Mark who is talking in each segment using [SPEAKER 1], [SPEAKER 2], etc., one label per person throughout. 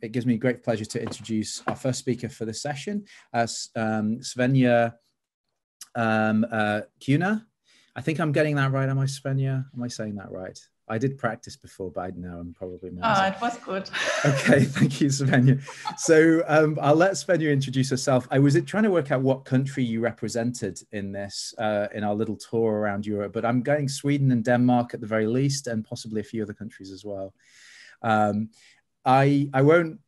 [SPEAKER 1] it gives me great pleasure to introduce our first speaker for this session, Svenja Keune. I think I'm getting that right. Am I, Svenja? Am I saying that right? I did practice before, but I know I'm probably not.
[SPEAKER 2] It was good.
[SPEAKER 1] Okay, thank you, Svenja. So I'll let Svenja introduce herself. I was trying to work out what country you represented in this, in our little tour around Europe, but I'm going Sweden and Denmark at the very least, and possibly a few other countries as well. I won't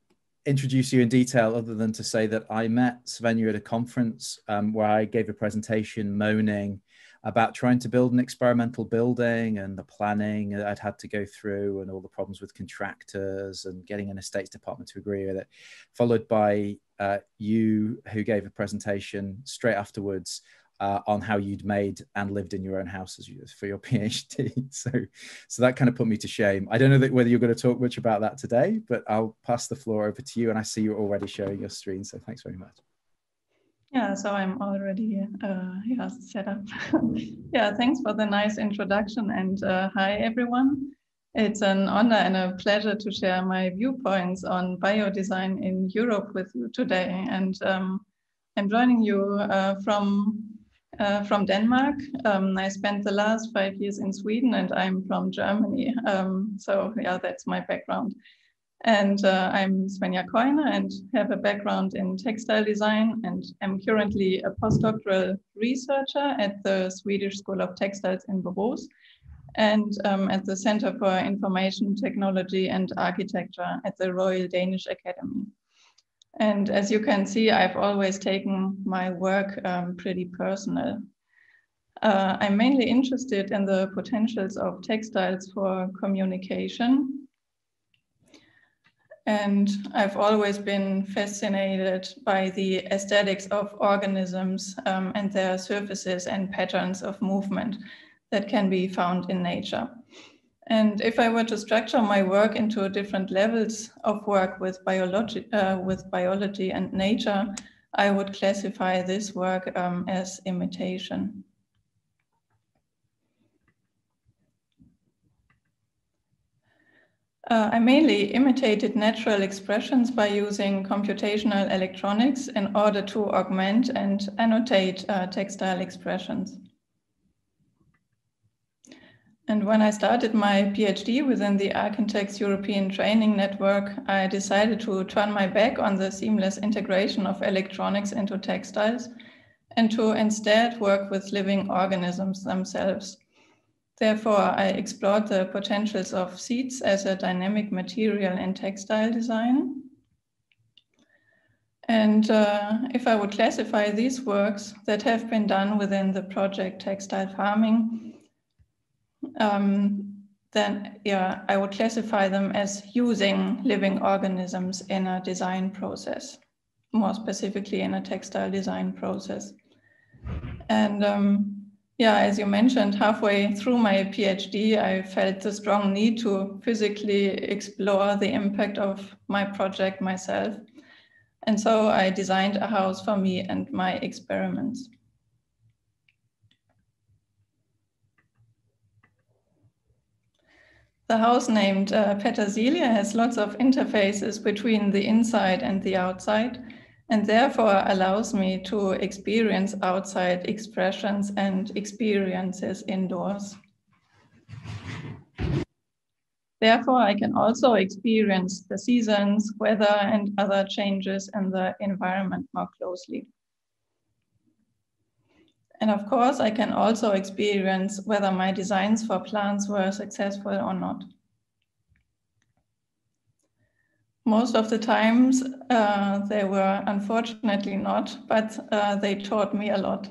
[SPEAKER 1] introduce you in detail other than to say that I met Svenja at a conference where I gave a presentation moaning about trying to build an experimental building and the planning I'd had to go through and all the problems with contractors and getting an estates department to agree with it, followed by you who gave a presentation straight afterwards on how you'd made and lived in your own house for your PhD. So that kind of put me to shame. I don't know whether you're going to talk much about that today, but I'll pass the floor over to you. And I see you're already showing your screen, so thanks very much.
[SPEAKER 2] Yeah, so I'm already set up. Yeah, thanks for the nice introduction, and hi everyone. It's an honor and a pleasure to share my viewpoints on biodesign in Europe with you today. And I'm joining you from Denmark. I spent the last 5 years in Sweden, and I'm from Germany. So yeah, that's my background. And I'm Svenja Keune and have a background in textile design, and I'm currently a postdoctoral researcher at the Swedish School of Textiles in Borås and at the Center for Information Technology and Architecture at the Royal Danish Academy. And as you can see, I've always taken my work pretty personal. I'm mainly interested in the potentials of textiles for communication. And I've always been fascinated by the aesthetics of organisms and their surfaces and patterns of movement that can be found in nature. And if I were to structure my work into different levels of work with biology and nature, I would classify this work as imitation. I mainly imitated natural expressions by using computational electronics in order to augment and annotate textile expressions. And when I started my PhD within the Architects European Training Network, I decided to turn my back on the seamless integration of electronics into textiles and to instead work with living organisms themselves. Therefore, I explored the potentials of seeds as a dynamic material in textile design. And if I would classify these works that have been done within the project Textile Farming, then yeah, I would classify them as using living organisms in a design process, more specifically in a textile design process. And yeah, as you mentioned, halfway through my PhD, I felt the strong need to physically explore the impact of my project myself. And so I designed a house for me and my experiments. The house named Petersilia has lots of interfaces between the inside and the outside, and therefore allows me to experience outside expressions and experiences indoors. Therefore, I can also experience the seasons, weather, and other changes in the environment more closely. And of course, I can also experience whether my designs for plants were successful or not. Most of the times they were unfortunately not, but they taught me a lot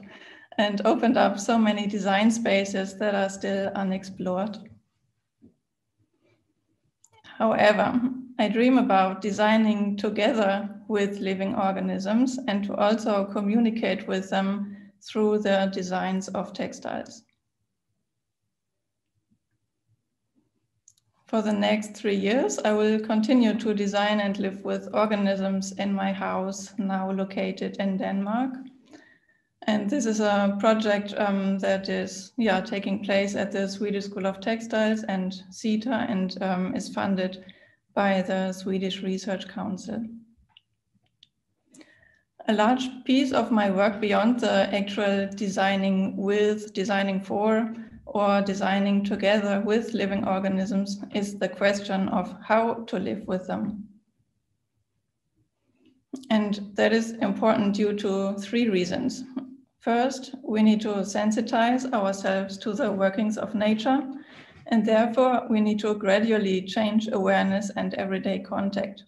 [SPEAKER 2] and opened up so many design spaces that are still unexplored. However, I dream about designing together with living organisms and to also communicate with them through the designs of textiles. For the next 3 years, I will continue to design and live with organisms in my house, now located in Denmark. And this is a project that is taking place at the Swedish School of Textiles and CETA, and is funded by the Swedish Research Council. A large piece of my work beyond the actual designing with, designing for, or designing together with living organisms is the question of how to live with them. And that is important due to 3 reasons. First, we need to sensitize ourselves to the workings of nature, and therefore we need to gradually change awareness and everyday contact.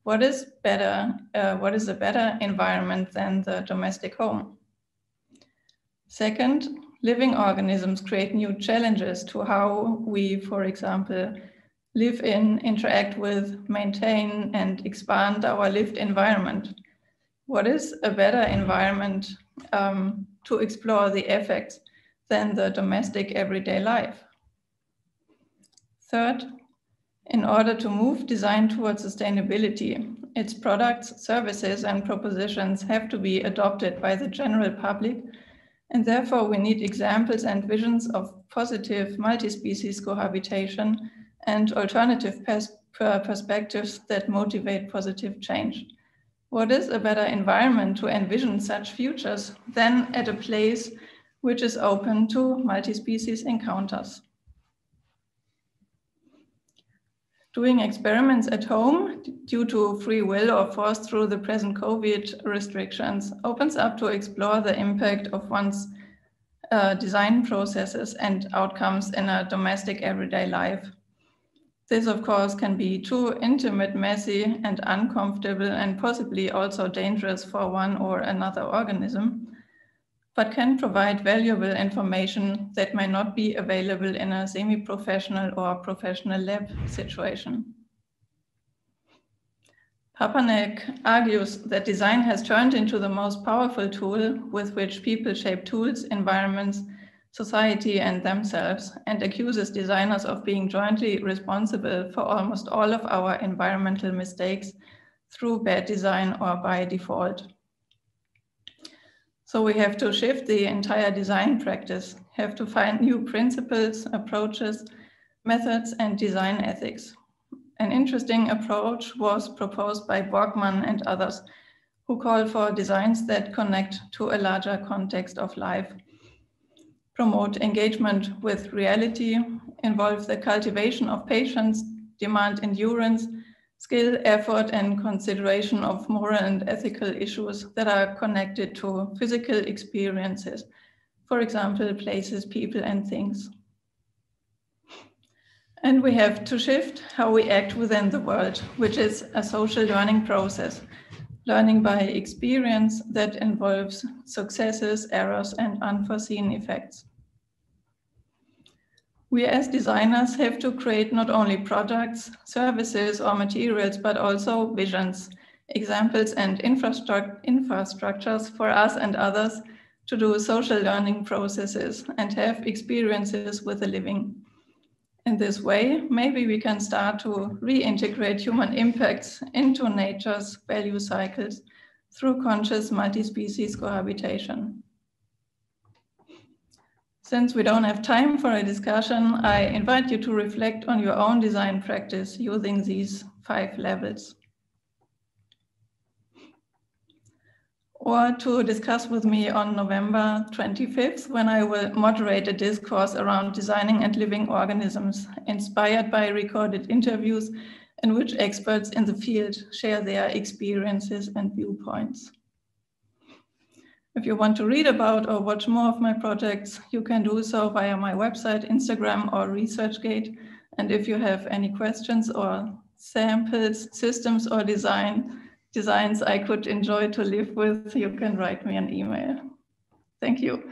[SPEAKER 2] What is a better environment than the domestic home? Second, living organisms create new challenges to how we, for example, live in, interact with, maintain, and expand our lived environment. What is a better environment to explore the effects than the domestic everyday life? Third, in order to move design towards sustainability, its products, services, and propositions have to be adopted by the general public, and therefore we need examples and visions of positive multi-species cohabitation and alternative perspectives that motivate positive change. What is a better environment to envision such futures than at a place which is open to multi-species encounters? Doing experiments at home due to free will or forced through the present COVID restrictions opens up to explore the impact of one's design processes and outcomes in a domestic everyday life. This, of course, can be too intimate, messy, and uncomfortable, and possibly also dangerous for one or another organism, but can provide valuable information that may not be available in a semi-professional or professional lab situation. Papanek argues that design has turned into the most powerful tool with which people shape tools, environments, society, and themselves, and accuses designers of being jointly responsible for almost all of our environmental mistakes through bad design or by default. So we have to shift the entire design practice, have to find new principles, approaches, methods, and design ethics. An interesting approach was proposed by Borgman and others, who call for designs that connect to a larger context of life, promote engagement with reality, involve the cultivation of patience, demand endurance, skill, effort, and consideration of moral and ethical issues that are connected to physical experiences, for example, places, people, and things. And we have to shift how we act within the world, which is a social learning process, learning by experience that involves successes, errors, and unforeseen effects. We as designers have to create not only products, services, or materials, but also visions, examples, and infrastructures for us and others to do social learning processes and have experiences with the living. In this way, maybe we can start to reintegrate human impacts into nature's value cycles through conscious multi-species cohabitation. Since we don't have time for a discussion, I invite you to reflect on your own design practice using these 5 levels. Or to discuss with me on November 25th, when I will moderate a discourse around designing and living organisms, inspired by recorded interviews in which experts in the field share their experiences and viewpoints. If you want to read about or watch more of my projects, you can do so via my website, Instagram, or ResearchGate. And if you have any questions or samples, systems, or designs I could enjoy to live with, you can write me an email. Thank you.